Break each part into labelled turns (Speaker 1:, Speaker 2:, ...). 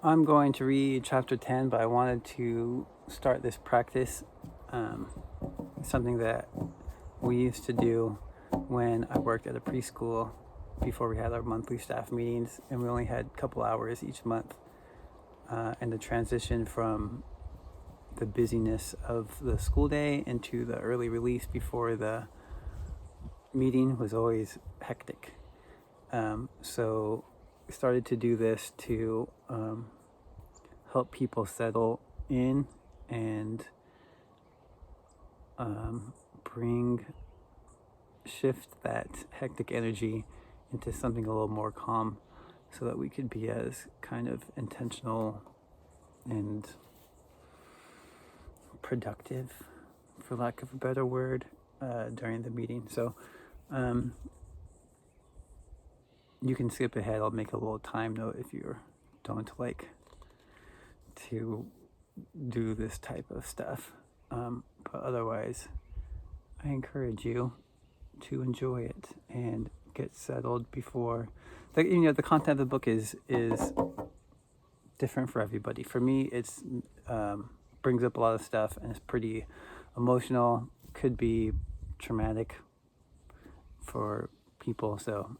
Speaker 1: I'm going to read chapter 10, but I wanted to start this practice. Something that we used to do when I worked at a preschool before we had our monthly staff meetings, and we only had a couple hours each month. And the transition from the busyness of the school day into the early release before the meeting was always hectic. So we started to do this to help people settle in and shift that hectic energy into something a little more calm, so that we could be as kind of intentional and productive, for lack of a better word, during the meeting. So you can skip ahead. I'll make a little time note if you don't like to do this type of stuff. But otherwise, I encourage you to enjoy it and get settled before. The content of the book is different for everybody. For me, it's brings up a lot of stuff and it's pretty emotional. Could be traumatic for people, so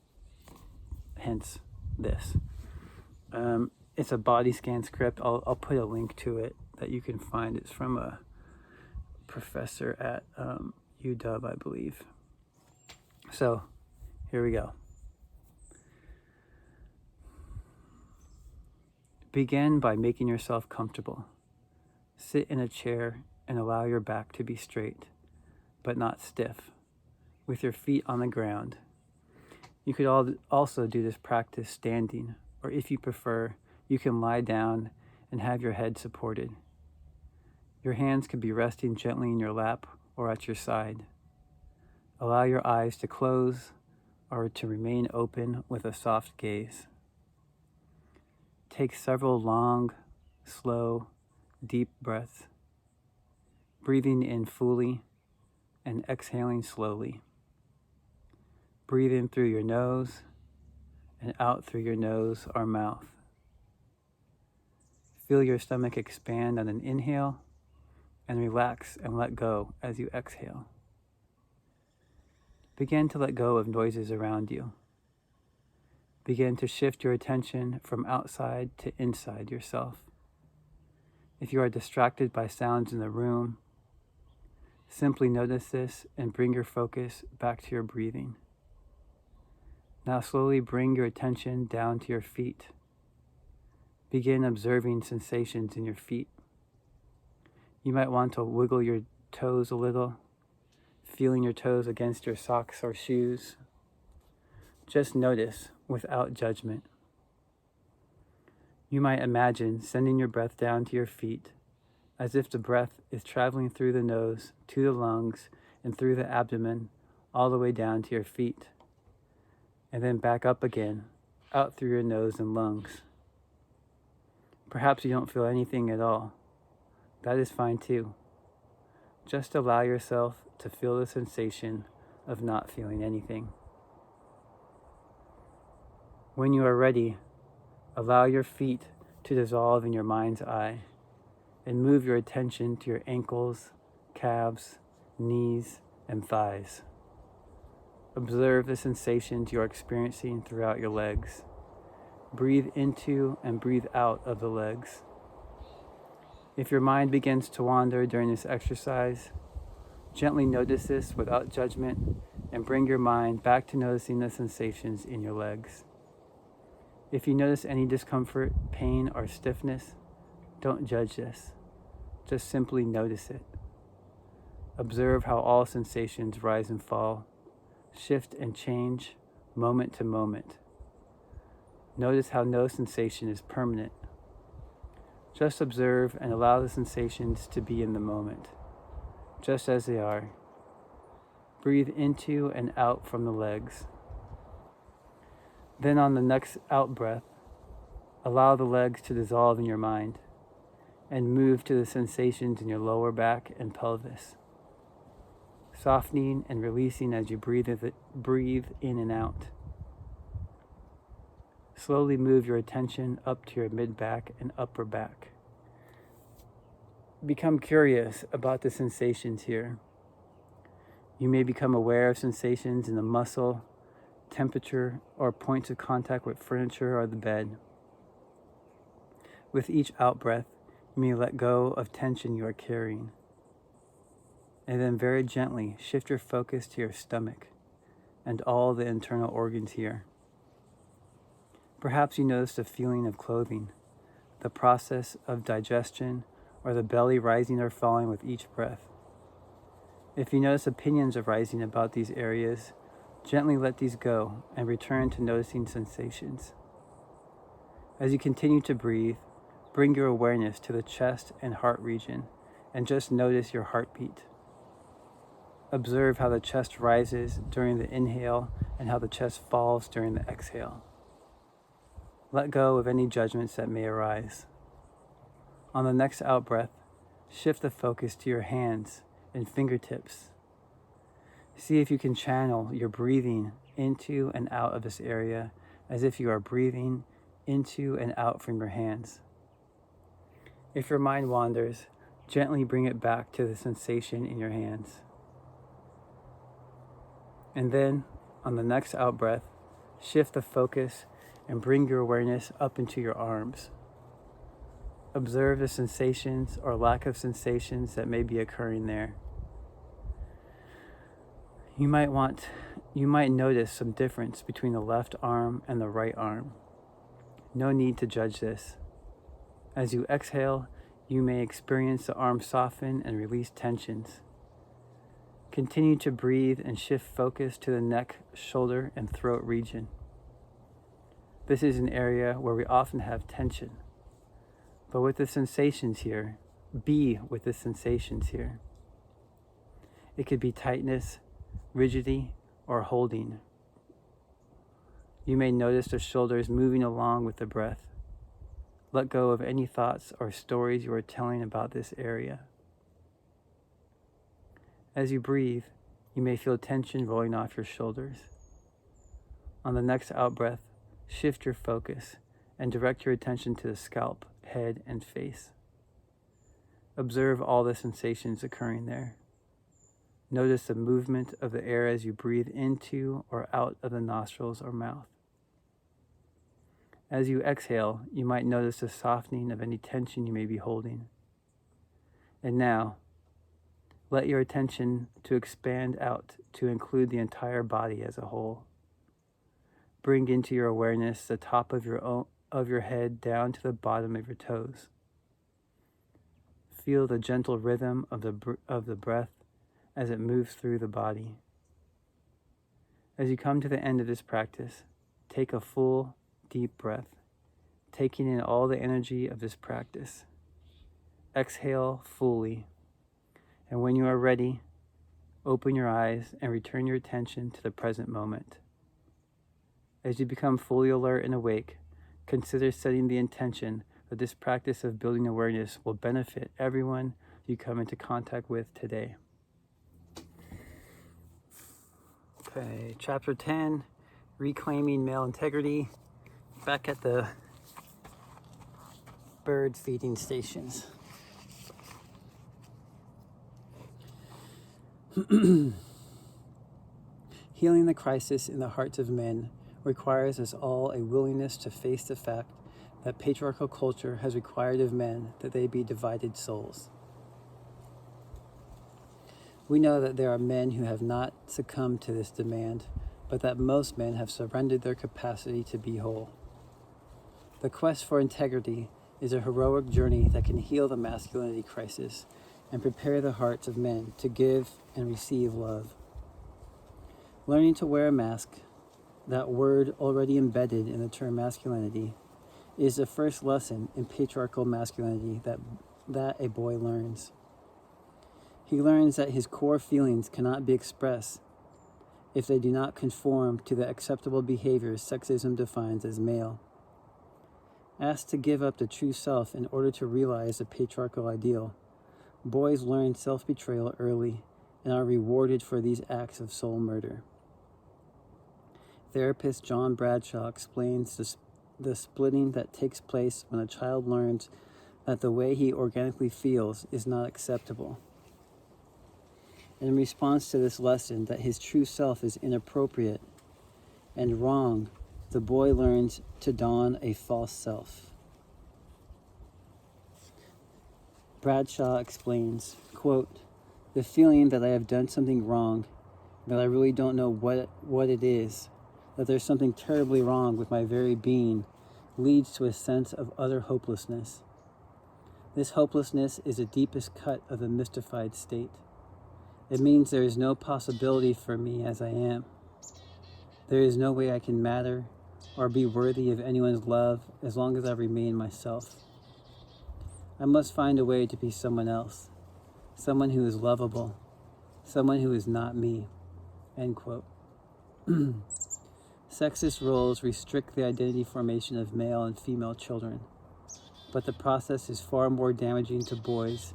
Speaker 1: hence this. It's a body scan script. I'll put a link to it that you can find. It's from a professor at UW, I believe. So here we go. Begin by making yourself comfortable. Sit in a chair and allow your back to be straight, but not stiff, with your feet on the ground. You could also do this practice standing, or if you prefer, you can lie down and have your head supported. Your hands could be resting gently in your lap or at your side. Allow your eyes to close or to remain open with a soft gaze. Take several long, slow, deep breaths, breathing in fully and exhaling slowly. Breathe in through your nose and out through your nose or mouth. Feel your stomach expand on an inhale and relax and let go as you exhale. Begin to let go of noises around you. Begin to shift your attention from outside to inside yourself. If you are distracted by sounds in the room, simply notice this and bring your focus back to your breathing. Now slowly bring your attention down to your feet. Begin observing sensations in your feet. You might want to wiggle your toes a little, feeling your toes against your socks or shoes. Just notice without judgment. You might imagine sending your breath down to your feet, as if the breath is traveling through the nose to the lungs and through the abdomen, all the way down to your feet, and then back up again, out through your nose and lungs. Perhaps you don't feel anything at all. That is fine too. Just allow yourself to feel the sensation of not feeling anything. When you are ready, allow your feet to dissolve in your mind's eye and move your attention to your ankles, calves, knees, and thighs. Observe the sensations you are experiencing throughout your legs. Breathe into and breathe out of the legs. If your mind begins to wander during this exercise, gently notice this without judgment and bring your mind back to noticing the sensations in your legs. If you notice any discomfort, pain, or stiffness, don't judge this. Just simply notice it. Observe how all sensations rise and fall, shift and change moment to moment. Notice how no sensation is permanent. Just observe and allow the sensations to be in the moment, just as they are. Breathe into and out from the legs. Then on the next out breath, allow the legs to dissolve in your mind and move to the sensations in your lower back and pelvis, softening and releasing as you breathe in and out. Slowly move your attention up to your mid-back and upper back. Become curious about the sensations here. You may become aware of sensations in the muscle, temperature, or points of contact with furniture or the bed. With each out-breath, you may let go of tension you are carrying. And then very gently shift your focus to your stomach and all the internal organs here. Perhaps you notice a feeling of clothing, the process of digestion, or the belly rising or falling with each breath. If you notice opinions arising about these areas, gently let these go and return to noticing sensations. As you continue to breathe, bring your awareness to the chest and heart region and just notice your heartbeat. Observe how the chest rises during the inhale and how the chest falls during the exhale. Let go of any judgments that may arise. On the next out-breath, shift the focus to your hands and fingertips. See if you can channel your breathing into and out of this area as if you are breathing into and out from your hands. If your mind wanders, gently bring it back to the sensation in your hands. And then, on the next out-breath, shift the focus and bring your awareness up into your arms. Observe the sensations or lack of sensations that may be occurring there. You might notice some difference between the left arm and the right arm. No need to judge this. As you exhale, you may experience the arm soften and release tensions. Continue to breathe and shift focus to the neck, shoulder, and throat region. This is an area where we often have tension. But with the sensations here, be with the sensations here. It could be tightness, rigidity, or holding. You may notice the shoulders moving along with the breath. Let go of any thoughts or stories you are telling about this area. As you breathe, you may feel tension rolling off your shoulders. On the next out-breath, shift your focus and direct your attention to the scalp, head, and face. Observe all the sensations occurring there. Notice the movement of the air as you breathe into or out of the nostrils or mouth. As you exhale, you might notice the softening of any tension you may be holding. And now, let your attention to expand out to include the entire body as a whole. Bring into your awareness the top of your head down to the bottom of your toes. Feel the gentle rhythm of the breath as it moves through the body. As you come to the end of this practice, take a full, deep breath, taking in all the energy of this practice. Exhale fully, and when you are ready, open your eyes and return your attention to the present moment. As you become fully alert and awake, consider setting the intention that this practice of building awareness will benefit everyone you come into contact with today. Okay, Chapter 10, Reclaiming Male Integrity. Back at the bird feeding stations. Healing the crisis in the hearts of men requires us all a willingness to face the fact that patriarchal culture has required of men that they be divided souls. We know that there are men who have not succumbed to this demand, but that most men have surrendered their capacity to be whole. The quest for integrity is a heroic journey that can heal the masculinity crisis and prepare the hearts of men to give and receive love. Learning to wear a mask, that word already embedded in the term masculinity, is the first lesson in patriarchal masculinity that a boy learns. He learns that his core feelings cannot be expressed if they do not conform to the acceptable behaviors sexism defines as male. Asked to give up the true self in order to realize the patriarchal ideal, boys learn self-betrayal early and are rewarded for these acts of soul murder. Therapist John Bradshaw explains the splitting that takes place when a child learns that the way he organically feels is not acceptable. In response to this lesson that his true self is inappropriate and wrong, the boy learns to don a false self. Bradshaw explains, quote, "The feeling that I have done something wrong, that I really don't know what it is, that there's something terribly wrong with my very being, leads to a sense of utter hopelessness. This hopelessness is the deepest cut of the mystified state. It means there is no possibility for me as I am. There is no way I can matter or be worthy of anyone's love as long as I remain myself. I must find a way to be someone else, someone who is lovable, someone who is not me." End quote. Sexist roles restrict the identity formation of male and female children, but the process is far more damaging to boys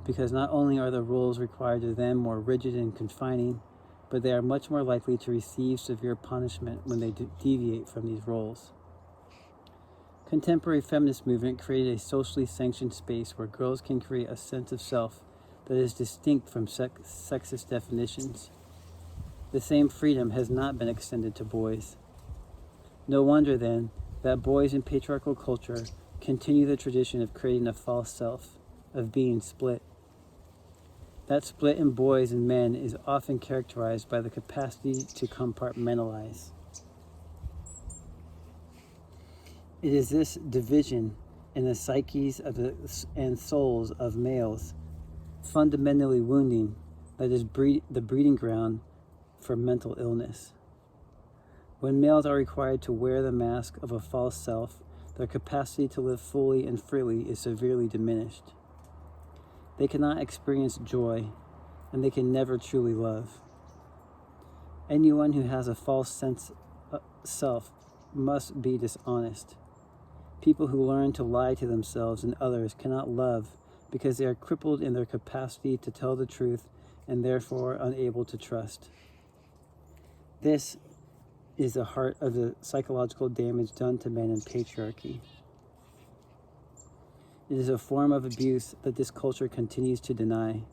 Speaker 1: because not only are the rules required of them more rigid and confining, but they are much more likely to receive severe punishment when they deviate from these roles. Contemporary feminist movement created a socially sanctioned space where girls can create a sense of self that is distinct from sexist definitions. The same freedom has not been extended to boys. No wonder, then, that boys in patriarchal culture continue the tradition of creating a false self, of being split. That split in boys and men is often characterized by the capacity to compartmentalize. It is this division in the psyches and souls of males, fundamentally wounding, that is the breeding ground for mental illness. When males are required to wear the mask of a false self, their capacity to live fully and freely is severely diminished. They cannot experience joy, and they can never truly love. Anyone who has a false sense of self must be dishonest. People who learn to lie to themselves and others cannot love because they are crippled in their capacity to tell the truth and therefore unable to trust. This is the heart of the psychological damage done to men in patriarchy. It is a form of abuse that this culture continues to deny.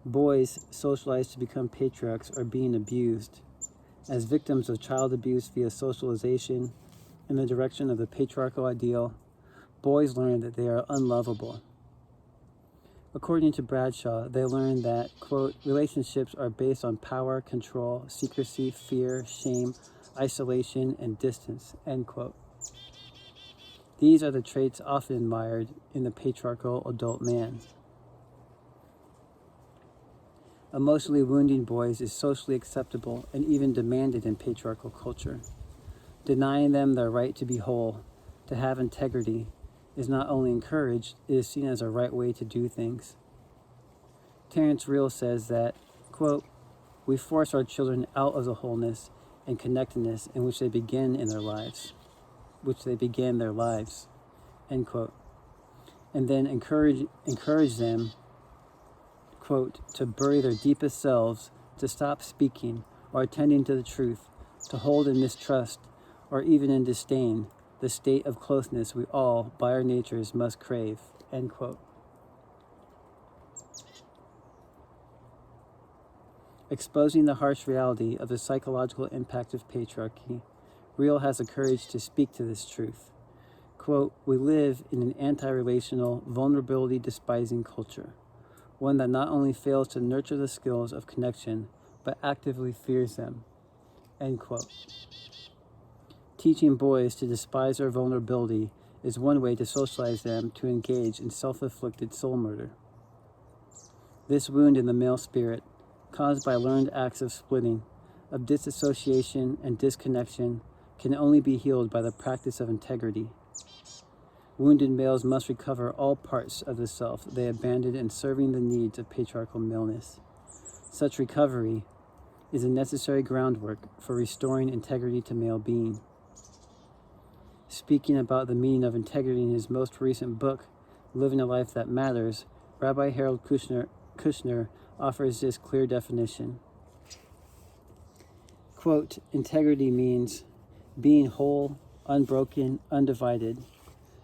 Speaker 1: Boys socialized to become patriarchs are being abused. As victims of child abuse via socialization in the direction of the patriarchal ideal, boys learn that they are unlovable. According to Bradshaw, they learn that, quote, "relationships are based on power, control, secrecy, fear, shame, isolation, and distance," end quote. These are the traits often admired in the patriarchal adult man. Emotionally wounding boys is socially acceptable and even demanded in patriarchal culture. Denying them their right to be whole, to have integrity, is not only encouraged, it is seen as a right way to do things. Terence Real says that, quote, "we force our children out of the wholeness and connectedness in which they began their lives, end quote, and then encourage them, quote, to bury their deepest selves, to stop speaking or attending to the truth, to hold in mistrust or even in disdain the state of closeness we all, by our natures, must crave," end quote. Exposing the harsh reality of the psychological impact of patriarchy, Real has the courage to speak to this truth. Quote, "we live in an anti-relational, vulnerability-despising culture, one that not only fails to nurture the skills of connection, but actively fears them," end quote. Teaching boys to despise their vulnerability is one way to socialize them to engage in self-inflicted soul murder. This wound in the male spirit, caused by learned acts of splitting, of disassociation and disconnection, can only be healed by the practice of integrity. Wounded males must recover all parts of the self they abandoned in serving the needs of patriarchal maleness. Such recovery is a necessary groundwork for restoring integrity to male being. Speaking about the meaning of integrity in his most recent book, Living a Life That Matters, Rabbi Harold Kushner offers this clear definition. Quote, "integrity means being whole, unbroken, undivided.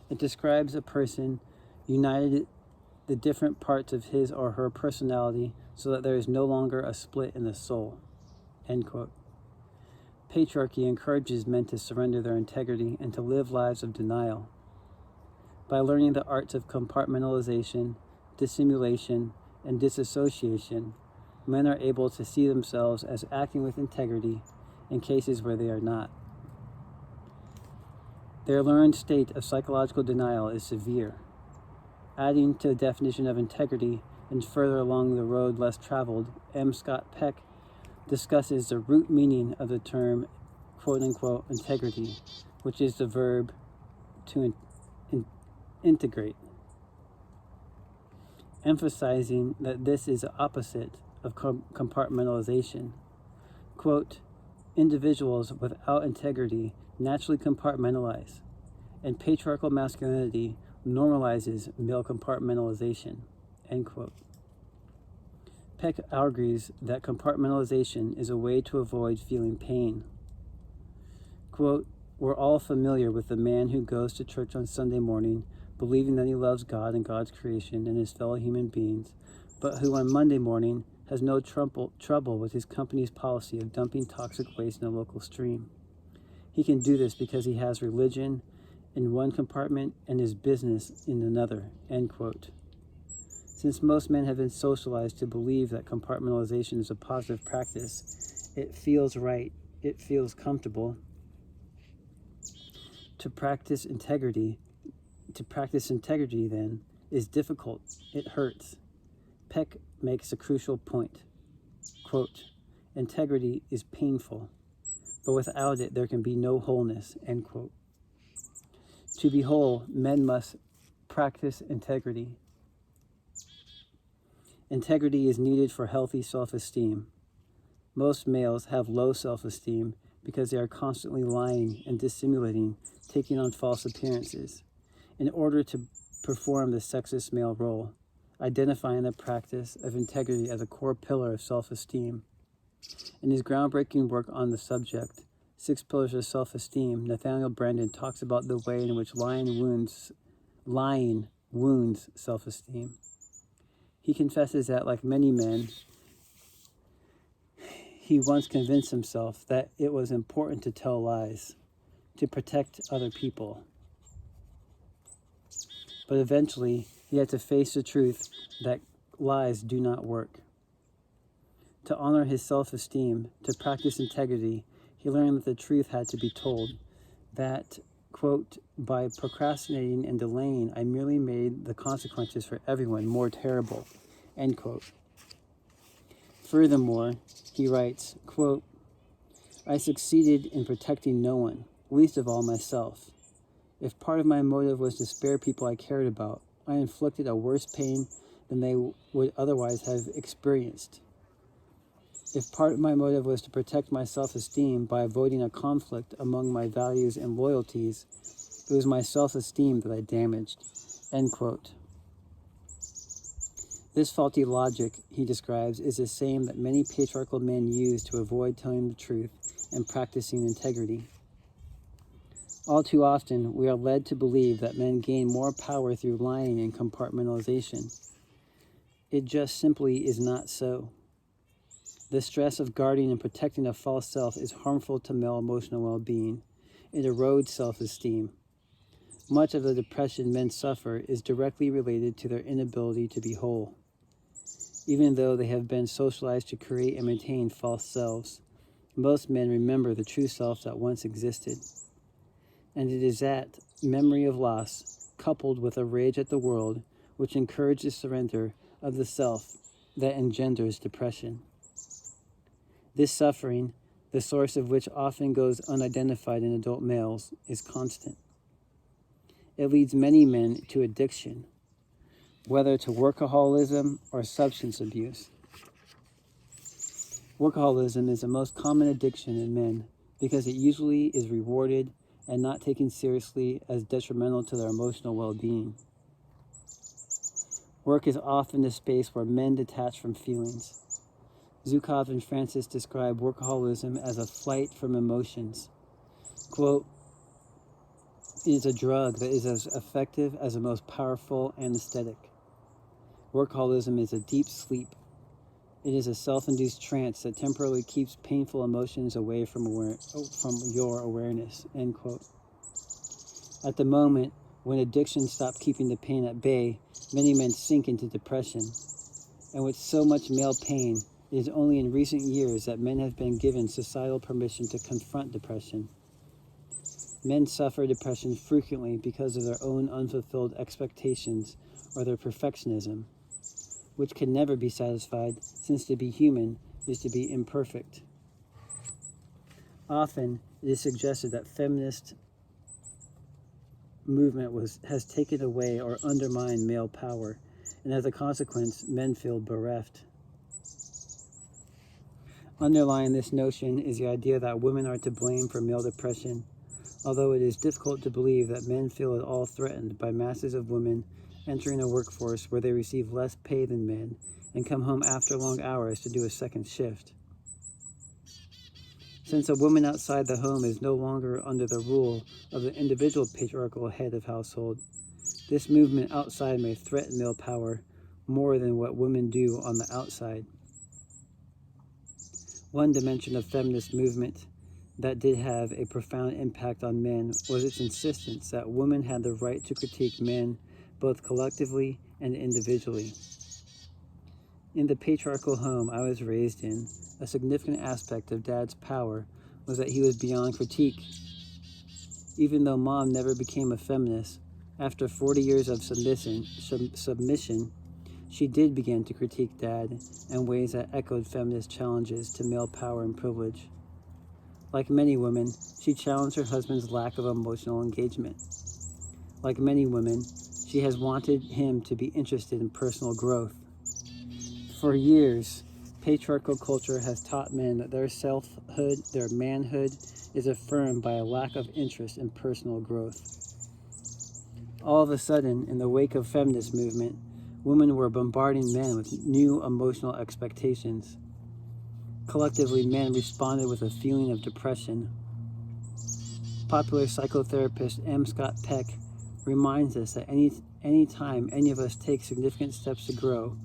Speaker 1: It describes a person united the different parts of his or her personality so that there is no longer a split in the soul. End quote. Patriarchy encourages men to surrender their integrity and to live lives of denial. By learning the arts of compartmentalization, dissimulation, and disassociation, men are able to see themselves as acting with integrity in cases where they are not. Their learned state of psychological denial is severe. Adding to the definition of integrity and further along the road less traveled, M. Scott Peck discusses the root meaning of the term quote-unquote integrity, which is the verb to integrate, emphasizing that this is the opposite of compartmentalization. Quote, individuals without integrity naturally compartmentalize, and patriarchal masculinity normalizes male compartmentalization, end quote. Peck argues that compartmentalization is a way to avoid feeling pain. Quote, we're all familiar with the man who goes to church on Sunday morning, believing that he loves God and God's creation and his fellow human beings, but who on Monday morning has no trouble with his company's policy of dumping toxic waste in a local stream. He can do this because he has religion in one compartment and his business in another, end quote. Since most men have been socialized to believe that compartmentalization is a positive practice, it feels right, it feels comfortable. To practice integrity then is difficult, it hurts. Peck makes a crucial point. Quote, integrity is painful, but without it there can be no wholeness, end quote. To be whole, men must practice integrity. Integrity is needed for healthy self-esteem. Most males have low self-esteem because they are constantly lying and dissimulating, taking on false appearances, in order to perform the sexist male role, identifying the practice of integrity as a core pillar of self-esteem. In his groundbreaking work on the subject, 6 Pillars of Self-Esteem, Nathaniel Branden talks about the way in which lying wounds self-esteem. He confesses that, like many men, he once convinced himself that it was important to tell lies, to protect other people. But eventually, he had to face the truth that lies do not work. To honor his self-esteem, to practice integrity, he learned that the truth had to be told, that, quote, by procrastinating and delaying, I merely made the consequences for everyone more terrible, end quote. Furthermore, he writes, quote, I succeeded in protecting no one, least of all myself. If part of my motive was to spare people I cared about, I inflicted a worse pain than they would otherwise have experienced. If part of my motive was to protect my self-esteem by avoiding a conflict among my values and loyalties, it was my self-esteem that I damaged, end quote. This faulty logic, he describes, is the same that many patriarchal men use to avoid telling the truth and practicing integrity. All too often, we are led to believe that men gain more power through lying and compartmentalization. It just simply is not so. The stress of guarding and protecting a false self is harmful to male emotional well-being. It erodes self-esteem. Much of the depression men suffer is directly related to their inability to be whole. Even though they have been socialized to create and maintain false selves, most men remember the true self that once existed. And it is that memory of loss, coupled with a rage at the world, which encourages surrender of the self that engenders depression. This suffering, the source of which often goes unidentified in adult males, is constant. It leads many men to addiction, whether to workaholism or substance abuse. Workaholism is the most common addiction in men because it usually is rewarded and not taken seriously as detrimental to their emotional well-being. Work is often the space where men detach from feelings. Zukov and Francis describe workaholism as a flight from emotions. Quote, It is a drug that is as effective as the most powerful anesthetic. Workaholism is a deep sleep. It is a self-induced trance that temporarily keeps painful emotions away from your awareness, end quote. At the moment when addiction stopped keeping the pain at bay, many men sink into depression. And with so much male pain, it is only in recent years that men have been given societal permission to confront depression. Men suffer depression frequently because of their own unfulfilled expectations or their perfectionism, which can never be satisfied, since to be human is to be imperfect. Often, it is suggested that feminist movement has taken away or undermined male power, and as a consequence, men feel bereft. Underlying this notion is the idea that women are to blame for male depression, although it is difficult to believe that men feel at all threatened by masses of women entering a workforce where they receive less pay than men and come home after long hours to do a second shift. Since a woman outside the home is no longer under the rule of the individual patriarchal head of household, this movement outside may threaten male power more than what women do on the outside. One dimension of feminist movement that did have a profound impact on men was its insistence that women had the right to critique men both collectively and individually. In the patriarchal home I was raised in, a significant aspect of Dad's power was that he was beyond critique. Even though Mom never became a feminist, after 40 years of submission, she did begin to critique Dad in ways that echoed feminist challenges to male power and privilege. Like many women, she challenged her husband's lack of emotional engagement. Like many women, she has wanted him to be interested in personal growth. For years, patriarchal culture has taught men that their selfhood, their manhood, is affirmed by a lack of interest in personal growth. All of a sudden, in the wake of feminist movement, women were bombarding men with new emotional expectations. Collectively, men responded with a feeling of depression. Popular psychotherapist M. Scott Peck reminds us that any time any of us take significant steps to grow,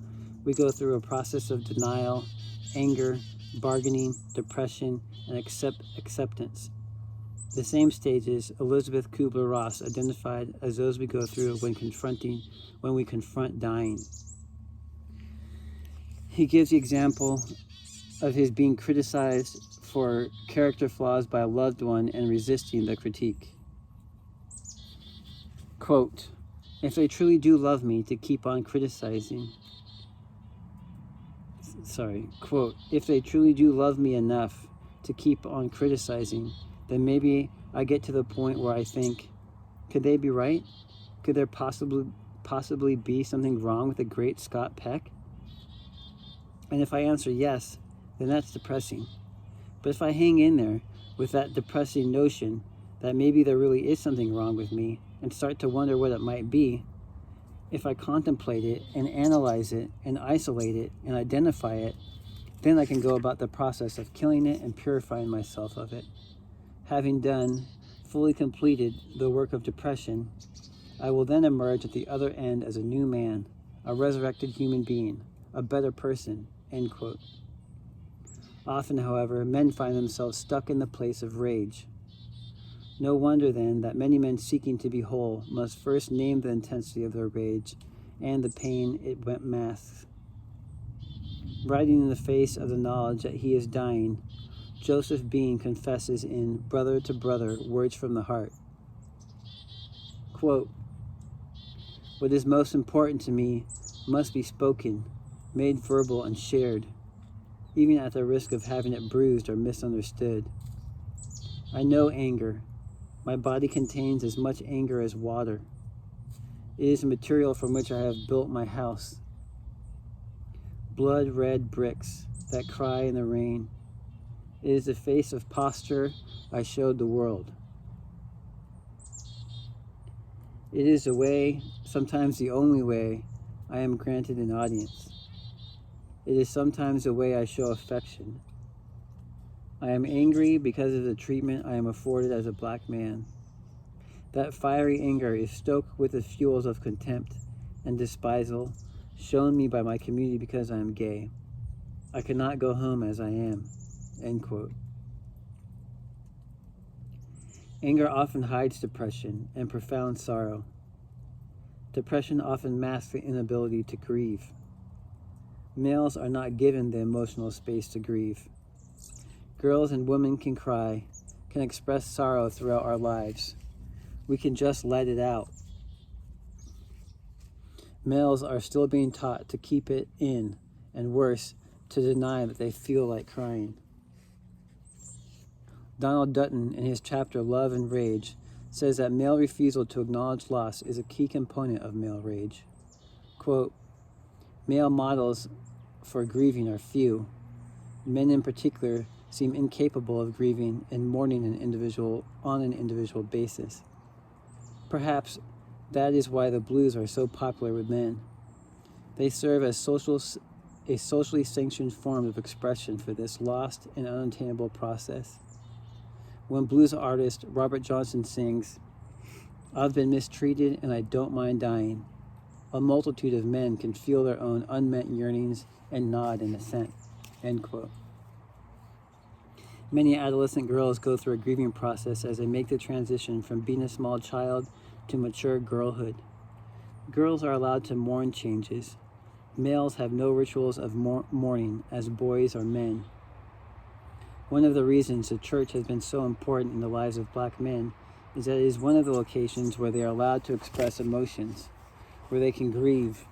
Speaker 1: we go through a process of denial, anger, bargaining, depression, and acceptance. The same stages Elizabeth Kubler-Ross identified as those we go through when we confront dying. He gives the example of his being criticized for character flaws by a loved one and resisting the critique. Quote, if they truly do love me to keep on criticizing, quote, if they truly do love me enough to keep on criticizing, then maybe I get to the point where I think, could they be right? Could there possibly be something wrong with the great Scott Peck? And if I answer yes, then that's depressing. But if I hang in there with that depressing notion that maybe there really is something wrong with me and start to wonder what it might be, if I contemplate it and analyze it and isolate it and identify it, then I can go about the process of killing it and purifying myself of it. Having fully completed the work of depression, I will then emerge at the other end as a new man, a resurrected human being, a better person, end quote. Often, however, men find themselves stuck in the place of rage. No wonder, then, that many men seeking to be whole must first name the intensity of their rage and the pain it masks. Writing in the face of the knowledge that he is dying, Joseph Bean confesses in Brother to Brother, Words from the Heart. Quote, what is most important to me must be spoken, made verbal and shared, even at the risk of having it bruised or misunderstood. I know anger. My body contains as much anger as water. It is the material from which I have built my house. Blood-red bricks that cry in the rain. It is the face of posture I showed the world. It is the way, sometimes the only way, I am granted an audience. It is sometimes the way I show affection. I am angry because of the treatment I am afforded as a black man, That fiery anger is stoked with the fuels of contempt and despisal shown me by my community because I am gay. I cannot go home as I am." End quote. Anger often hides depression and profound sorrow. Depression often masks the inability to grieve. Males are not given the emotional space to grieve. Girls and women can cry, can express sorrow throughout our lives. We can just let it out. Males are still being taught to keep it in, and worse, to deny that they feel like crying. Donald Dutton, in his chapter Love and Rage, says that male refusal to acknowledge loss is a key component of male rage. Quote, "Male models for grieving are few. Men in particular seem incapable of grieving and mourning on an individual basis. Perhaps that is why the blues are so popular with men. They serve as a socially sanctioned form of expression for this lost and unattainable process. When blues artist Robert Johnson sings, 'I've been mistreated and I don't mind dying,' a multitude of men can feel their own unmet yearnings and nod in assent." End quote. Many adolescent girls go through a grieving process as they make the transition from being a small child to mature girlhood. Girls are allowed to mourn changes. Males have no rituals of mourning as boys or men. One of the reasons the church has been so important in the lives of black men is that it is one of the locations where they are allowed to express emotions, where they can grieve.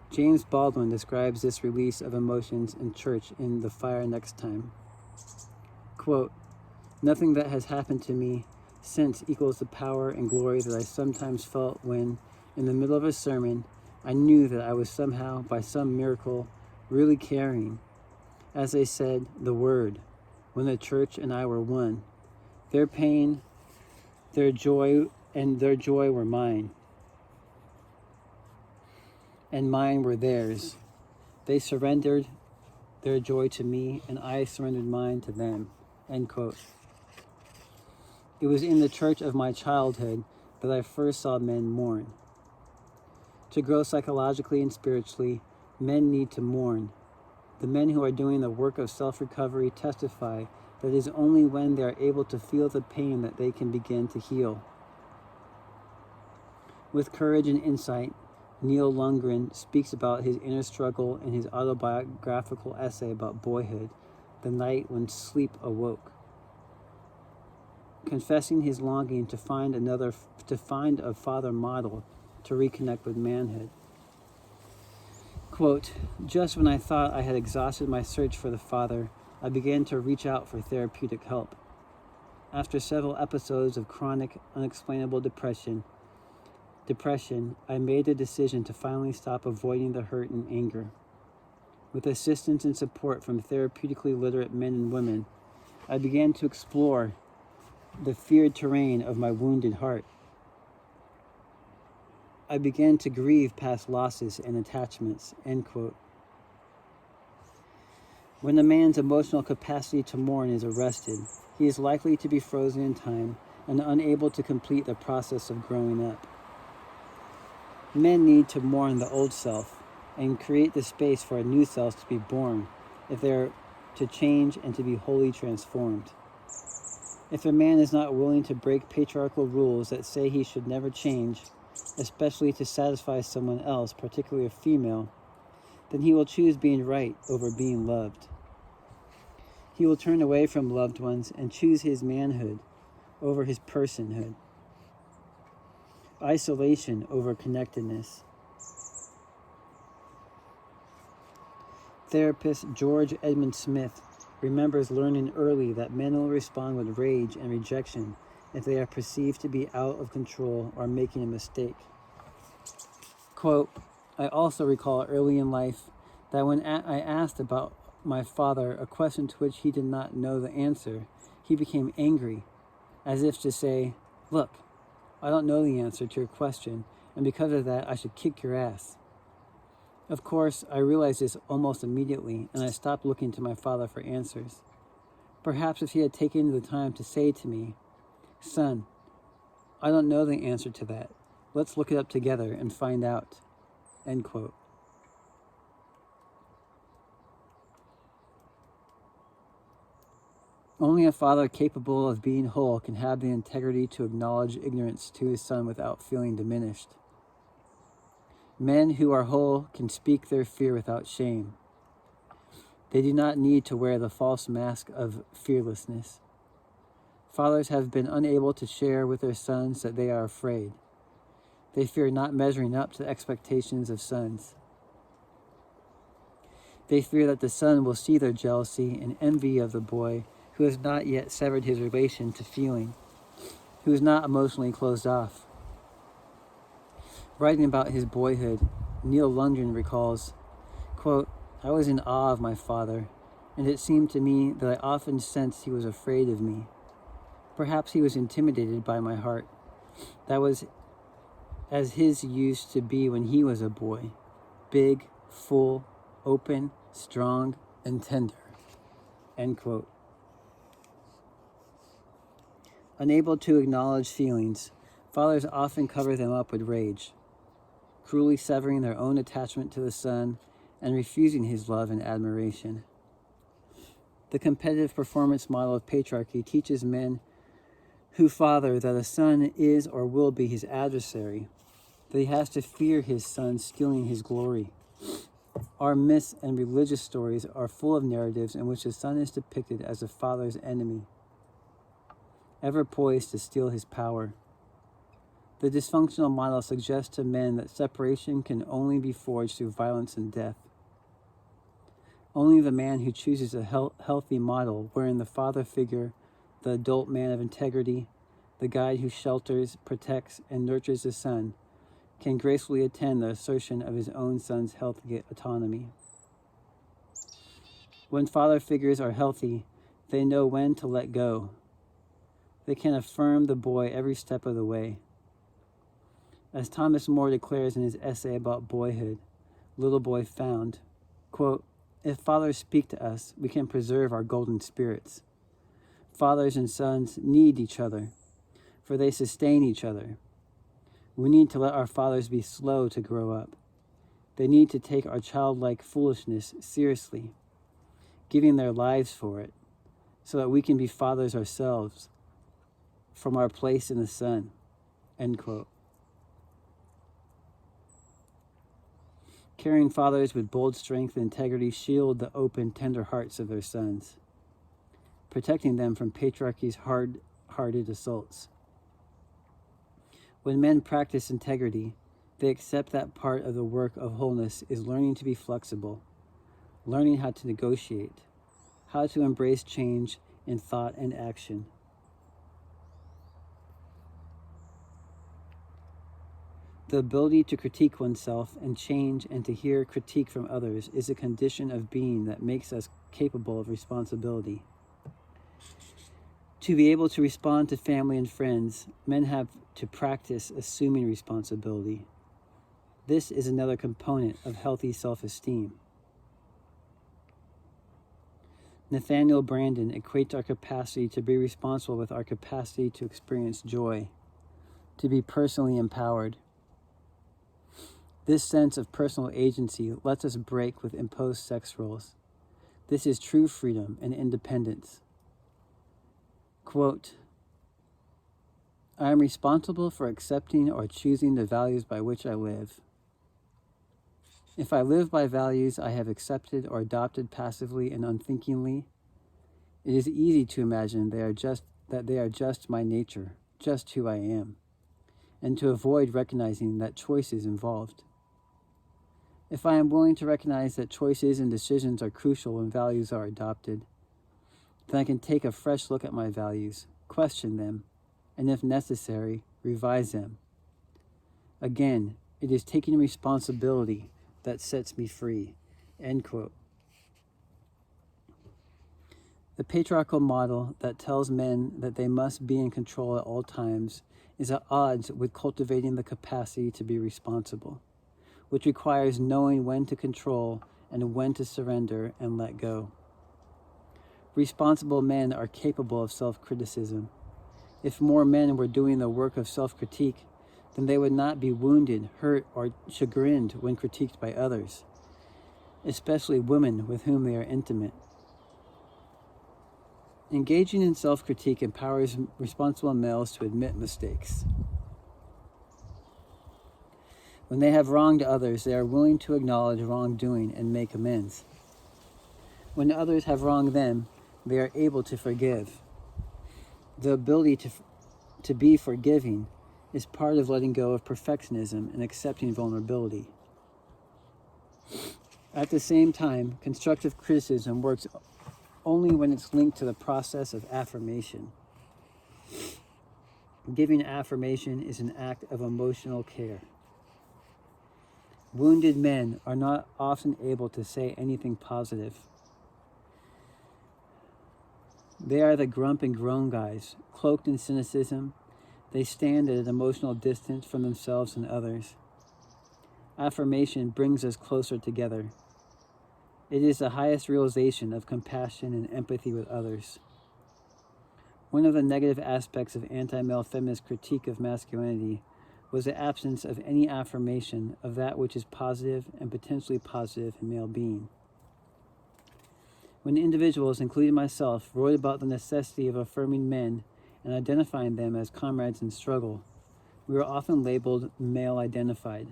Speaker 1: James Baldwin describes this release of emotions in church in The Fire Next Time. Quote, "Nothing that has happened to me since equals the power and glory that I sometimes felt when, in the middle of a sermon, I knew that I was somehow, by some miracle, really carrying, as they said, the word, when the church and I were one. Their pain, their joy were mine, and mine were theirs. They surrendered their joy to me, and I surrendered mine to them." End quote. It was in the church of my childhood that I first saw men mourn. To grow psychologically and spiritually, men need to mourn. The men who are doing the work of self-recovery testify that it is only when they are able to feel the pain that they can begin to heal. With courage and insight, Neil Lundgren speaks about his inner struggle in his autobiographical essay about boyhood, The Night When Sleep Awoke, confessing his longing to find a father model to reconnect with manhood. Quote, "Just when I thought I had exhausted my search for the father, I began to reach out for therapeutic help. After several episodes of chronic, unexplainable depression, I made the decision to finally stop avoiding the hurt and anger. With assistance and support from therapeutically literate men and women, I began to explore the feared terrain of my wounded heart. I began to grieve past losses and attachments." End quote. When a man's emotional capacity to mourn is arrested, he is likely to be frozen in time and unable to complete the process of growing up. Men need to mourn the old self and create the space for a new self to be born if they are to change and to be wholly transformed. If a man is not willing to break patriarchal rules that say he should never change, especially to satisfy someone else, particularly a female, then he will choose being right over being loved. He will turn away from loved ones and choose his manhood over his personhood. Isolation over connectedness. Therapist George Edmund Smith remembers learning early that men will respond with rage and rejection if they are perceived to be out of control or making a mistake. Quote, "I also recall early in life that when I asked about my father a question to which he did not know the answer, he became angry, as if to say, 'Look, I don't know the answer to your question, and because of that, I should kick your ass.' Of course, I realized this almost immediately, and I stopped looking to my father for answers. Perhaps if he had taken the time to say to me, 'Son, I don't know the answer to that. Let's look it up together and find out. End quote. Only a father capable of being whole can have the integrity to acknowledge ignorance to his son without feeling diminished. Men who are whole can speak their fear without shame. They do not need to wear the false mask of fearlessness. Fathers have been unable to share with their sons that they are afraid. They fear not measuring up to the expectations of sons. They fear that the son will see their jealousy and envy of the boy who has not yet severed his relation to feeling, who is not emotionally closed off. Writing about his boyhood, Neil Lundgren recalls, quote, I was in awe of my father, and it seemed to me that I often sensed he was afraid of me. Perhaps he was intimidated by my heart. That was as his used to be when he was a boy, big, full, open, strong, and tender. End quote. Unable to acknowledge feelings, fathers often cover them up with rage, cruelly severing their own attachment to the son and refusing his love and admiration. The competitive performance model of patriarchy teaches men who father that a son is or will be his adversary, that he has to fear his son stealing his glory. Our myths and religious stories are full of narratives in which the son is depicted as the father's enemy, ever poised to steal his power. The dysfunctional model suggests to men that separation can only be forged through violence and death. Only the man who chooses a healthy model, wherein the father figure, the adult man of integrity, the guide who shelters, protects, and nurtures the son, can gracefully attend the assertion of his own son's healthy autonomy. When father figures are healthy, they know when to let go. They can affirm the boy every step of the way. As Thomas More declares in his essay about boyhood, Little Boy Found, quote, if fathers speak to us, we can preserve our golden spirits. Fathers and sons need each other, for they sustain each other. We need to let our fathers be slow to grow up. They need to take our childlike foolishness seriously, giving their lives for it, so that we can be fathers ourselves from our place in the sun. End quote. Caring fathers with bold strength and integrity shield the open, tender hearts of their sons, protecting them from patriarchy's hard-hearted assaults. When men practice integrity, they accept that part of the work of wholeness is learning to be flexible, learning how to negotiate, how to embrace change in thought and action. The ability to critique oneself and change and to hear critique from others is a condition of being that makes us capable of responsibility. To be able to respond to family and friends, men have to practice assuming responsibility. This is another component of healthy self-esteem. Nathaniel Branden equates our capacity to be responsible with our capacity to experience joy, to be personally empowered. This sense of personal agency lets us break with imposed sex roles. This is true freedom and independence. Quote, I am responsible for accepting or choosing the values by which I live. If I live by values I have accepted or adopted passively and unthinkingly, it is easy to imagine that they are just my nature, just who I am, and to avoid recognizing that choice is involved. If I am willing to recognize that choices and decisions are crucial when values are adopted, then I can take a fresh look at my values, question them, and if necessary, revise them. Again, it is taking responsibility that sets me free. End quote. The patriarchal model that tells men that they must be in control at all times is at odds with cultivating the capacity to be responsible, which requires knowing when to control and when to surrender and let go. Responsible men are capable of self-criticism. If more men were doing the work of self-critique, then they would not be wounded, hurt, or chagrined when critiqued by others, especially women with whom they are intimate. Engaging in self-critique empowers responsible males to admit mistakes. When they have wronged others, they are willing to acknowledge wrongdoing and make amends. When others have wronged them, they are able to forgive. The ability to be forgiving is part of letting go of perfectionism and accepting vulnerability. At the same time, constructive criticism works only when it's linked to the process of affirmation. Giving affirmation is an act of emotional care. Wounded men are not often able to say anything positive. They are the grump and groan guys, cloaked in cynicism. They stand at an emotional distance from themselves and others. Affirmation brings us closer together. It is the highest realization of compassion and empathy with others. One of the negative aspects of anti-male feminist critique of masculinity was the absence of any affirmation of that which is positive and potentially positive in male being. When individuals, including myself, wrote about the necessity of affirming men and identifying them as comrades in struggle, we were often labeled male-identified.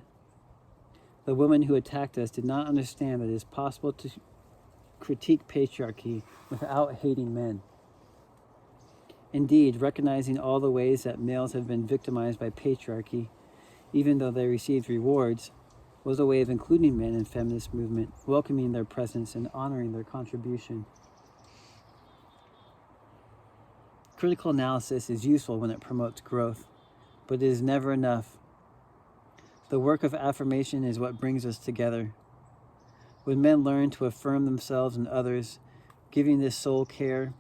Speaker 1: The women who attacked us did not understand that it is possible to critique patriarchy without hating men. Indeed, recognizing all the ways that males have been victimized by patriarchy, even though they received rewards, was a way of including men in feminist movement, welcoming their presence and honoring their contribution. Critical analysis is useful when it promotes growth, but it is never enough. The work of affirmation is what brings us together. When men learn to affirm themselves and others, giving this soul care,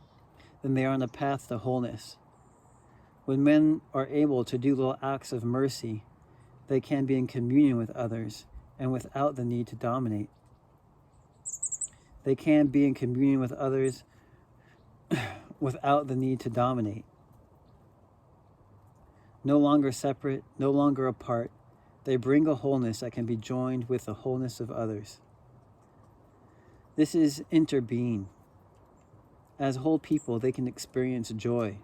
Speaker 1: then they are on a path to wholeness. When men are able to do little acts of mercy, they can be in communion with others and without the need to dominate. They can be in communion with others without the need to dominate. No longer separate, no longer apart, they bring a wholeness that can be joined with the wholeness of others. This is interbeing. As whole people, they can experience joy.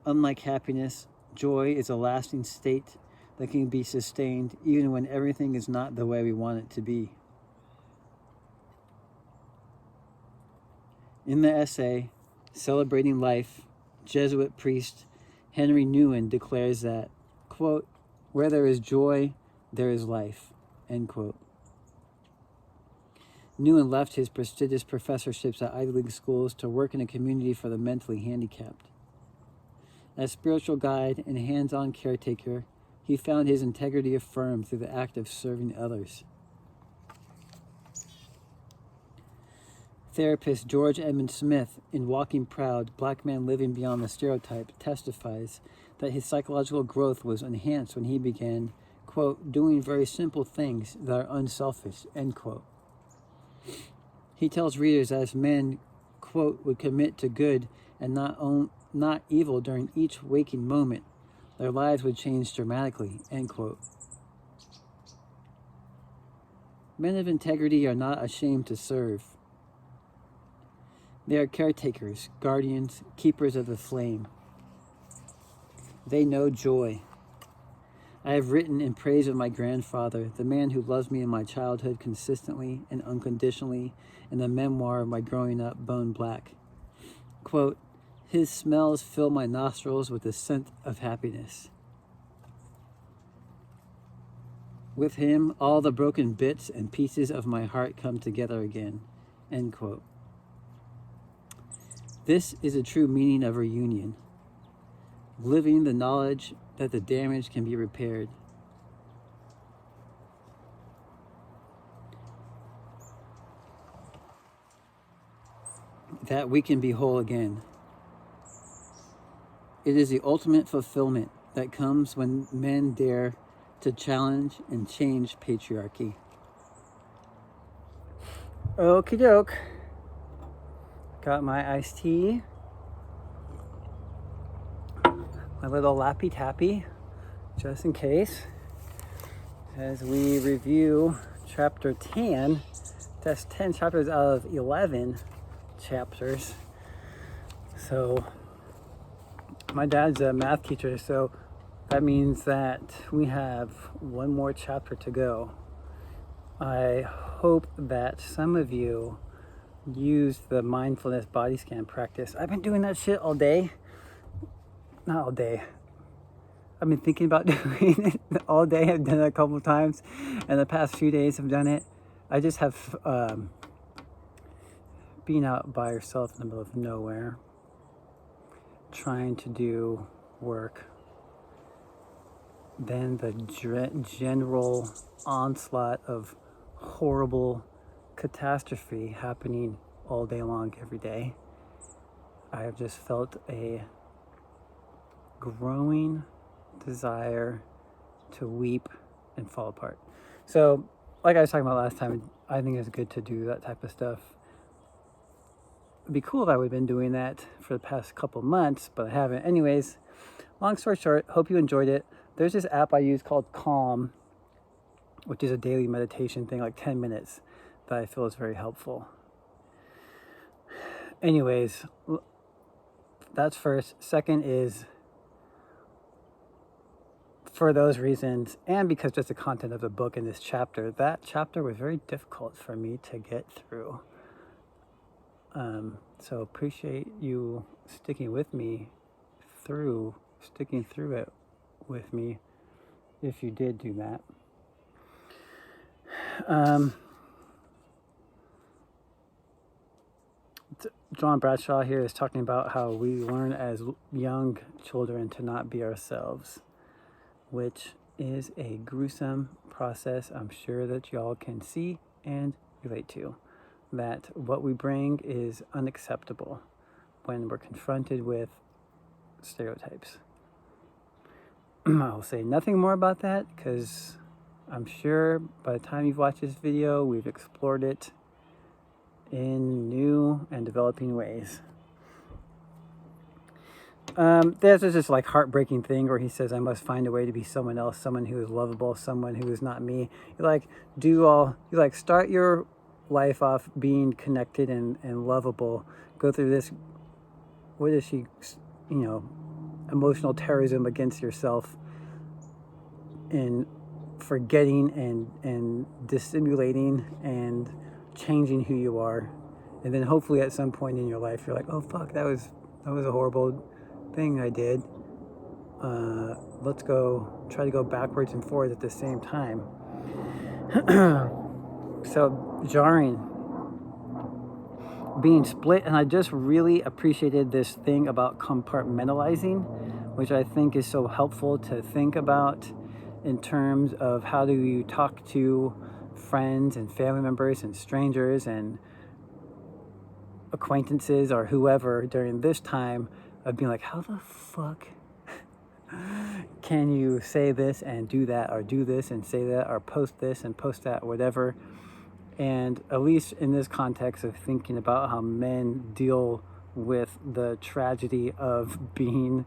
Speaker 1: Unlike happiness, joy is a lasting state that can be sustained even when everything is not the way we want it to be. In the essay, Celebrating Life, Jesuit priest Henry Nouwen declares that, quote, "Where there is joy, there is life," end quote. Nouwen left his prestigious professorships at Ivy League schools to work in a community for the mentally handicapped. As spiritual guide and hands-on caretaker, he found his integrity affirmed through the act of serving others. Therapist George Edmund Smith, in Walking Proud, Black Man Living Beyond the Stereotype, testifies that his psychological growth was enhanced when he began, quote, "doing very simple things that are unselfish," end quote. He tells readers that if men, quote, would commit to good and not evil during each waking moment, their lives would change dramatically, end quote. Men of integrity are not ashamed to serve. They are caretakers, guardians, keepers of the flame. They know joy. I have written in praise of my grandfather, the man who loves me in my childhood consistently and unconditionally, in the memoir of my growing up, Bone Black. Quote, "His smells fill my nostrils with the scent of happiness. With him, all the broken bits and pieces of my heart come together again," end quote. This is a true meaning of reunion. Living the knowledge that the damage can be repaired. That we can be whole again. It is the ultimate fulfillment that comes when men dare to challenge and change patriarchy. Okie doke. Got my iced tea. my little lappy tappy, just in case, as we review chapter 10. That's 10 chapters out of 11 chapters. So my dad's a math teacher, so that means that we have one more chapter to go. I hope that some of you use the mindfulness body scan practice. I've been doing that shit all day. Not all day. I've been thinking about doing it all day. I've done it a couple of times, and the past few days I've done it. I just have being out by yourself in the middle of nowhere, trying to do work, then the general onslaught of horrible catastrophe happening all day long every day. I have just felt a growing desire to weep and fall apart. So, like I was talking about last time, I think it's good to do that type of stuff. It'd be cool if I would have been doing that for the past couple months, but I haven't. Anyways, long story short, hope you enjoyed it. There's this app I use called Calm, which is a daily meditation thing, like 10 minutes, that I feel is very helpful. Anyways, that's first. Second is, for those reasons, and because just the content of the book in this chapter, that chapter was very difficult for me to get through. So appreciate you sticking through it with me, if you did do that. John Bradshaw here is talking about how we learn as young children to not be ourselves, which is a gruesome process I'm sure that y'all can see and relate to. That what we bring is unacceptable when we're confronted with stereotypes. I'll say nothing more about that because I'm sure by the time you've watched this video, we've explored it in new and developing ways. There's this like heartbreaking thing where he says, I must find a way to be someone else, someone who is lovable, someone who is not me. You start your life off being connected and lovable, go through this, what is she, emotional terrorism against yourself in forgetting and dissimulating and changing who you are. And then hopefully at some point in your life, you're like, oh fuck, that was a horrible thing I did. Let's go try to go backwards and forwards at the same time. So jarring, being split. And I just really appreciated this thing about compartmentalizing, which I think is so helpful to think about in terms of how do you talk to friends and family members and strangers and acquaintances or whoever during this time of being like, how the fuck can you say this and do that, or do this and say that, or post this and post that, whatever. And at least in this context of thinking about how men deal with the tragedy of being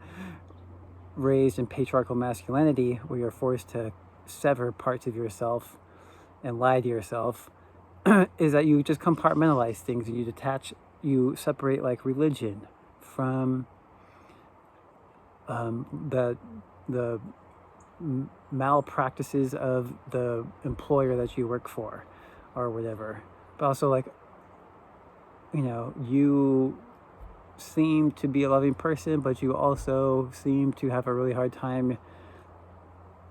Speaker 1: raised in patriarchal masculinity, where you're forced to sever parts of yourself and lie to yourself, is that you just compartmentalize things and you separate like religion from the malpractices of the employer that you work for or whatever. But also, like, you seem to be a loving person, but you also seem to have a really hard time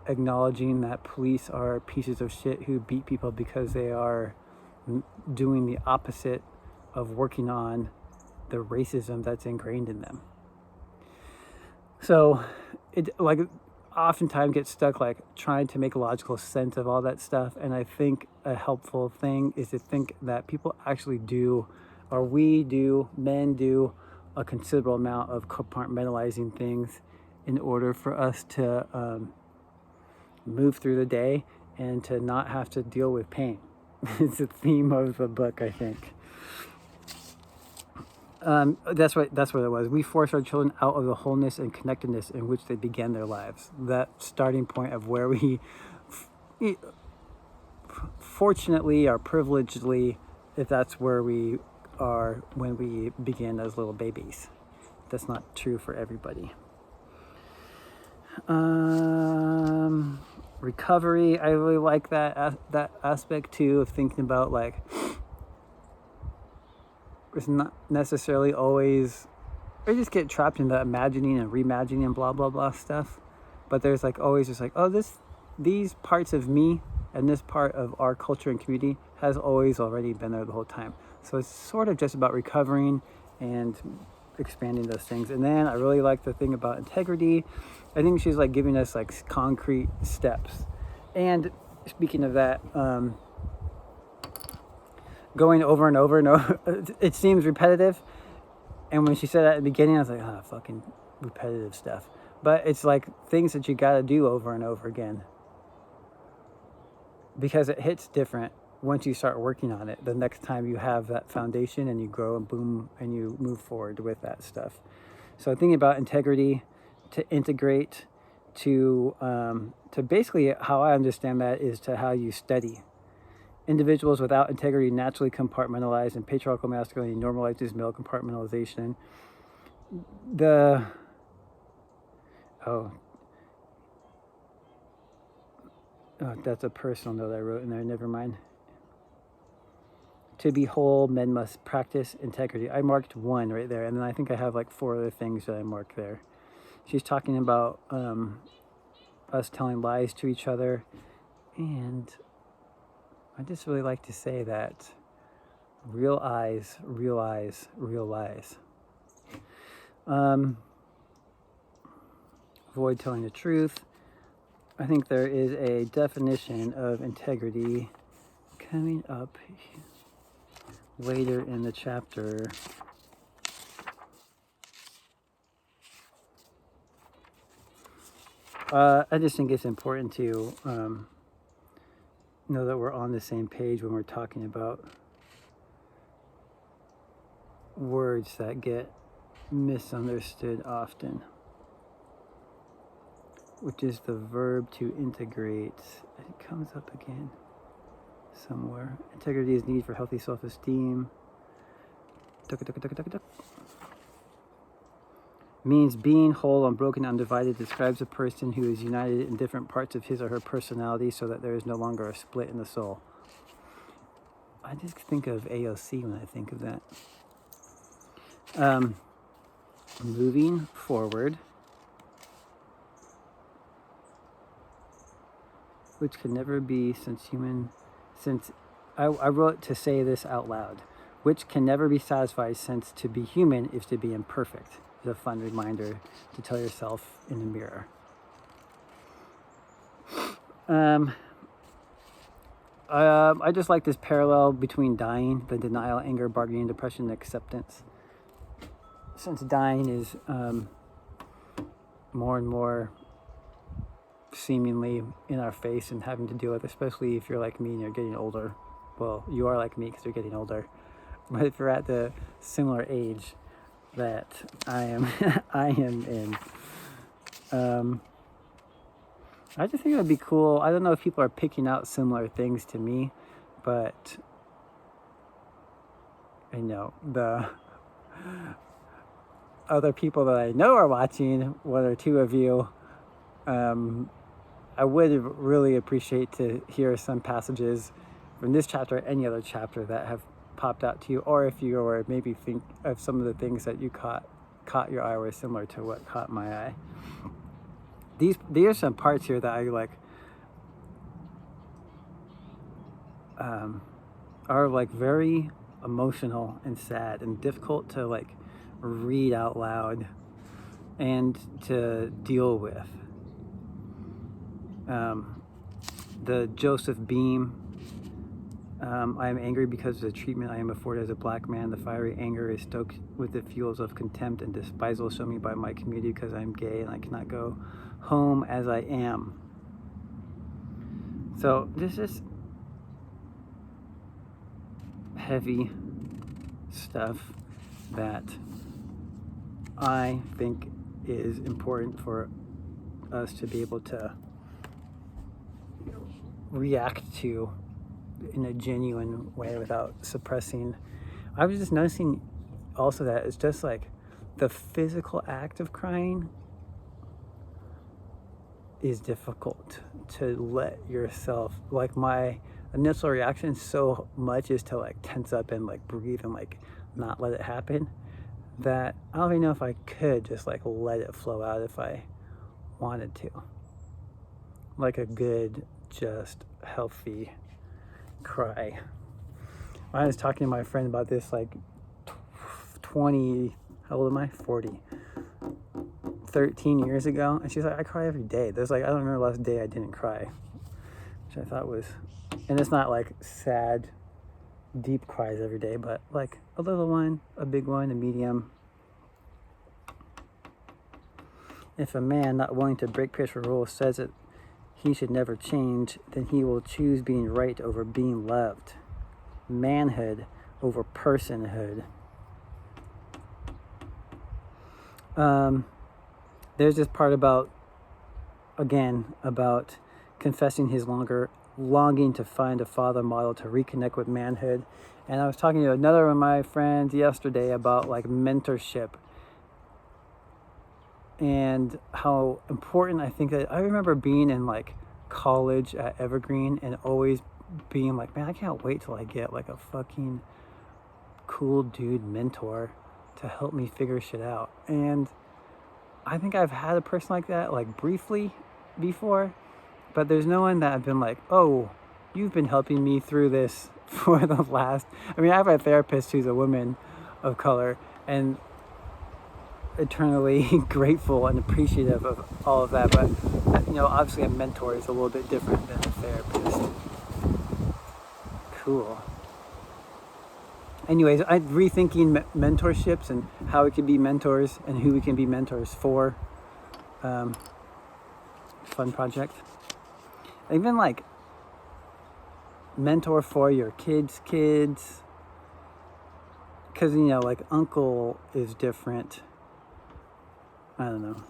Speaker 1: acknowledging that police are pieces of shit who beat people because they are doing the opposite of working on the racism that's ingrained in them. So it oftentimes gets stuck like trying to make logical sense of all that stuff. And I think a helpful thing is to think that people actually do, or men do a considerable amount of compartmentalizing things in order for us to move through the day and to not have to deal with pain. It's the theme of the book, I think. That's what it was. We force our children out of the wholeness and connectedness in which they began their lives. That starting point of where we, fortunately or privilegedly, if that's where we are when we begin as little babies. That's not true for everybody. Recovery, I really like that aspect too, of thinking about like, it's not necessarily always, I just get trapped in the imagining and reimagining and blah blah blah stuff, but there's like always just like, oh, these parts of me and this part of our culture and community has always already been there the whole time. So it's sort of just about recovering and expanding those things. And then I really like the thing about integrity. I think she's like giving us like concrete steps. And speaking of that, going over and over and over, it seems repetitive. And when she said that at the beginning, I was like, fucking repetitive stuff. But it's like things that you gotta do over and over again, because it hits different once you start working on it. The next time you have that foundation and you grow and boom, and you move forward with that stuff. So thinking about integrity, to integrate, to basically how I understand that is to how you study. Individuals without integrity naturally compartmentalize, and patriarchal masculinity normalizes male compartmentalization. That's a personal note I wrote in there, never mind. To be whole, men must practice integrity. I marked one right there, and then I think I have like 4 other things that I marked there. She's talking about us telling lies to each other, and I just really like to say that real eyes, real eyes, real lies. Avoid telling the truth. I think there is a definition of integrity coming up later in the chapter. I just think it's important to know that we're on the same page when we're talking about words that get misunderstood often, which is the verb to integrate. It comes up again somewhere. Integrity is need for healthy self-esteem. Means being whole, unbroken, undivided. Describes a person who is united in different parts of his or her personality so that there is no longer a split in the soul. I just think of AOC when I think of that. Moving forward, which can never be since I wrote to say this out loud, which can never be satisfied, since to be human is to be imperfect. Is a fun reminder to tell yourself in the mirror. I just like this parallel between dying, the denial, anger, bargaining, depression, and acceptance. Since dying is more and more seemingly in our face and having to deal with, especially if you're like me and you're getting older. Well, you are like me because you're getting older. But if you're at the similar age that I am in, I just think it would be cool. I don't know if people are picking out similar things to me, but I know the other people that I know are watching, 1 or 2 of you, I would really appreciate to hear some passages from this chapter or any other chapter that have popped out to you, or if you were maybe think of some of the things that you caught your eye were similar to what caught my eye. These are some parts here that I like are like very emotional and sad and difficult to like read out loud and to deal with. The Joseph Beam, I am angry because of the treatment I am afforded as a black man. The fiery anger is stoked with the fuels of contempt and despisal shown me by my community because I am gay and I cannot go home as I am. So this is heavy stuff that I think is important for us to be able to react to in a genuine way without suppressing. I was just noticing also that it's just like the physical act of crying is difficult to let yourself, like my initial reaction so much is to like tense up and like breathe and like not let it happen, that I don't even know if I could just like let it flow out if I wanted to. Like a good, just healthy cry. I was talking to my friend about this like 20, how old am I? 40. 13 years ago, and she's like, I cry every day. There's like, I don't remember the last day I didn't cry, which I thought was, and it's not like sad, deep cries every day, but like a little one, a big one, a medium. If a man not willing to break patriarchal rules says that he should never change, then he will choose being right over being loved. Manhood over personhood. There's this part about, again, about confessing his longing to find a father model to reconnect with manhood. And I was talking to another of my friends yesterday about like mentorship and how important I think that I remember being in like college at Evergreen and always being like, man, I can't wait till I get like a fucking cool dude mentor to help me figure shit out. And I think I've had a person like that, like briefly before, but there's no one that I've been like, oh, you've been helping me through this for the last, I mean, I have a therapist who's a woman of color, and eternally grateful and appreciative of all of that. But, you know, obviously a mentor is a little bit different than a therapist. Cool. Anyways, I'm rethinking mentorships and how we can be mentors and who we can be mentors for. Fun project. Even like mentor for your kids' kids. Because, you know, like uncle is different. I don't know.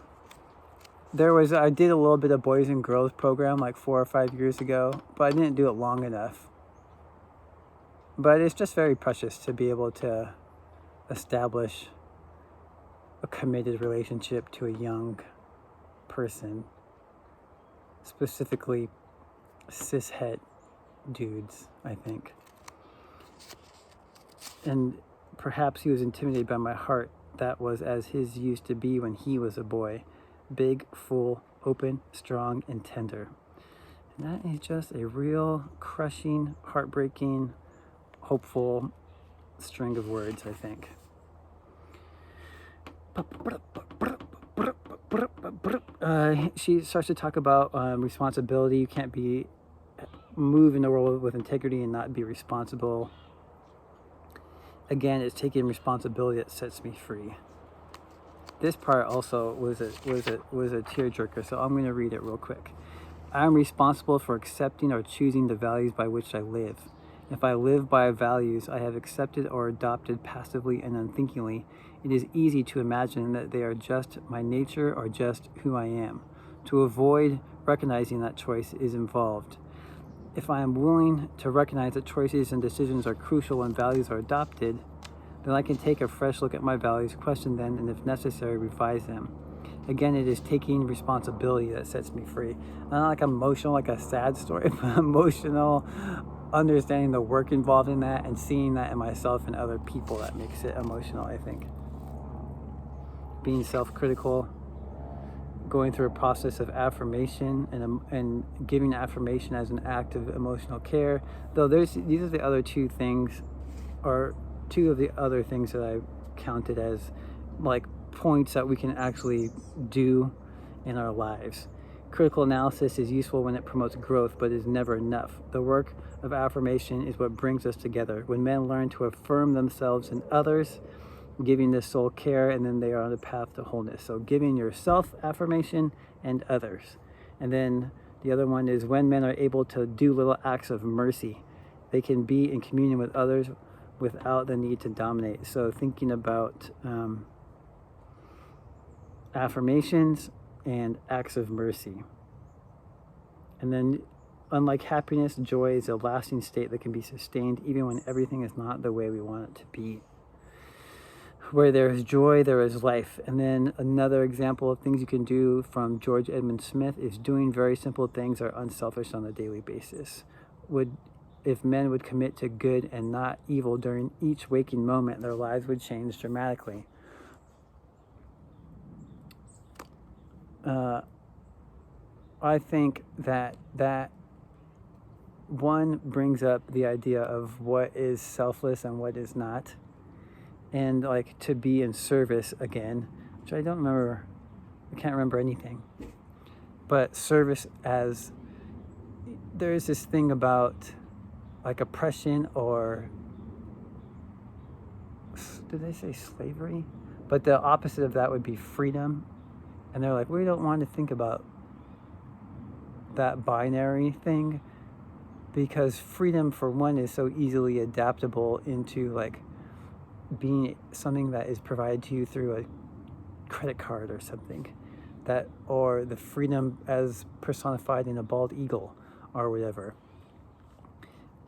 Speaker 1: I did a little bit of boys and girls program like 4 or 5 years ago, but I didn't do it long enough. But it's just very precious to be able to establish a committed relationship to a young person, specifically cishet dudes, I think. And perhaps he was intimidated by my heart that was as his used to be when he was a boy, big, full, open, strong, and tender. And that is just a real crushing, heartbreaking, hopeful string of words, I think. She starts to talk about responsibility. You can't move in the world with integrity and not be responsible. Again, it's taking responsibility that sets me free. This part also was a tearjerker, so I'm going to read it real quick. I am responsible for accepting or choosing the values by which I live. If I live by values I have accepted or adopted passively and unthinkingly, it is easy to imagine that they are just my nature or just who I am. To avoid recognizing that choice is involved. If I am willing to recognize that choices and decisions are crucial when values are adopted, then I can take a fresh look at my values, question them, and if necessary, revise them. Again, it is taking responsibility that sets me free. Not like emotional, like a sad story, but emotional, understanding the work involved in that and seeing that in myself and other people that makes it emotional, I think. Being self-critical, going through a process of affirmation and giving affirmation as an act of emotional care. Though these are the other two things, or two of the other things that I counted as like points that we can actually do in our lives. Critical analysis is useful when it promotes growth, but is never enough. The work of affirmation is what brings us together. When men learn to affirm themselves and others, giving the soul care, and then they are on the path to wholeness. So giving yourself affirmation and others. And then the other one is when men are able to do little acts of mercy, they can be in communion with others without the need to dominate. So thinking about affirmations and acts of mercy. And then, unlike happiness, joy is a lasting state that can be sustained even when everything is not the way we want it to be. Where there is joy, there is life. And then another example of things you can do from George Edmund Smith is doing very simple things that are unselfish on a daily basis. If men would commit to good and not evil during each waking moment, their lives would change dramatically. I think that one brings up the idea of what is selfless and what is not. And like to be in service again, which I can't remember anything. But service as, there is this thing about like oppression, or did they say slavery? But the opposite of that would be freedom. And they're like, we don't want to think about that binary thing, because freedom, for one, is so easily adaptable into like being something that is provided to you through a credit card or something, that, or the freedom as personified in a bald eagle or whatever,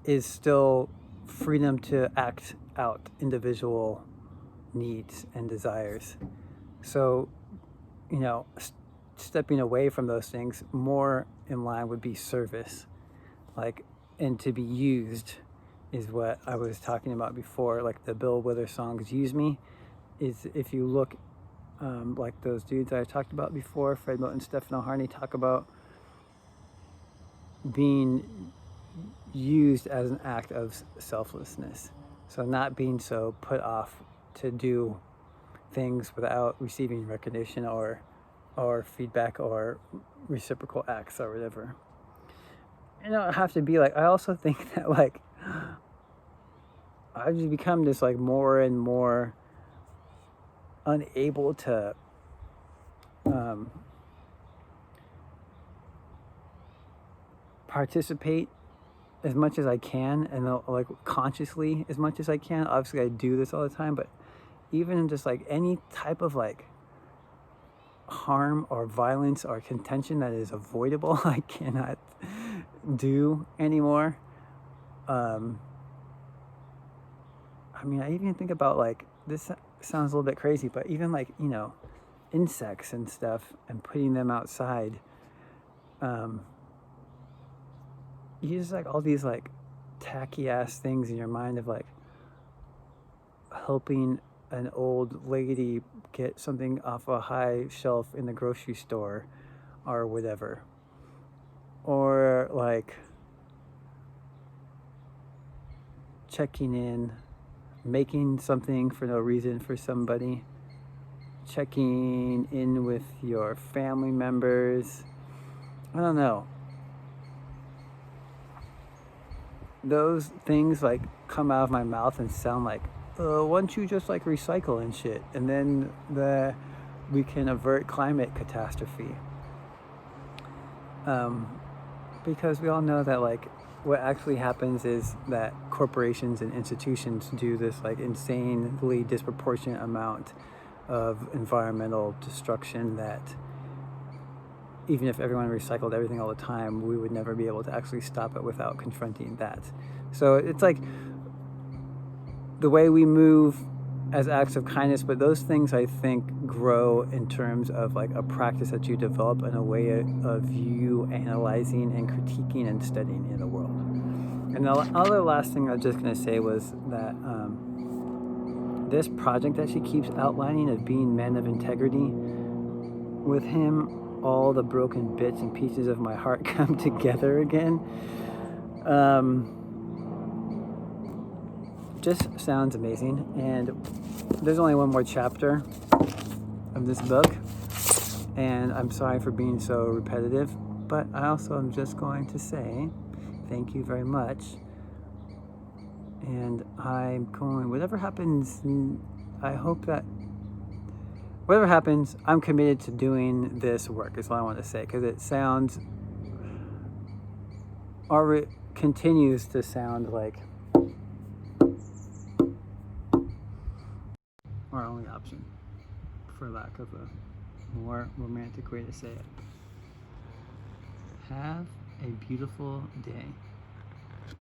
Speaker 1: is still freedom to act out individual needs and desires. So, you know, stepping away from those things, more in line would be service, like, and to be used is what I was talking about before. Like the Bill Withers songs, Use Me, is, if you look like those dudes I talked about before, Fred Moten and Stefano Harney, talk about being used as an act of selflessness. So not being so put off to do things without receiving recognition or feedback or reciprocal acts or whatever. You know, I have to be like, I also think that like I've just become this like more and more unable to participate as much as I can, and like consciously as much as I can. Obviously I do this all the time, but even in just like any type of like harm or violence or contention that is avoidable, I cannot do anymore. I mean, I even think about like, this sounds a little bit crazy, but even like, you know, insects and stuff, and putting them outside, you just like all these like tacky ass things in your mind of like helping an old lady get something off a high shelf in the grocery store or whatever, or like checking in, making something for no reason for somebody, checking in with your family members. I don't know. Those things like come out of my mouth and sound like, why don't you just like recycle and shit, and then we can avert climate catastrophe. Because we all know that like what actually happens is that corporations and institutions do this like insanely disproportionate amount of environmental destruction that even if everyone recycled everything all the time, we would never be able to actually stop it without confronting that. So it's like the way we move as acts of kindness, but those things I think grow in terms of like a practice that you develop in a way of you analyzing and critiquing and studying in the world. And the other last thing I was just going to say was that this project that she keeps outlining of being men of integrity, with him, all the broken bits and pieces of my heart come together again. Just sounds amazing. And there's only one more chapter of this book, and I'm sorry for being so repetitive, but I also am just going to say thank you very much. And I'm going, whatever happens, I hope that whatever happens, I'm committed to doing this work, is all I want to say, because it sounds, or it continues to sound like option, for lack of a more romantic way to say it. Have a beautiful day.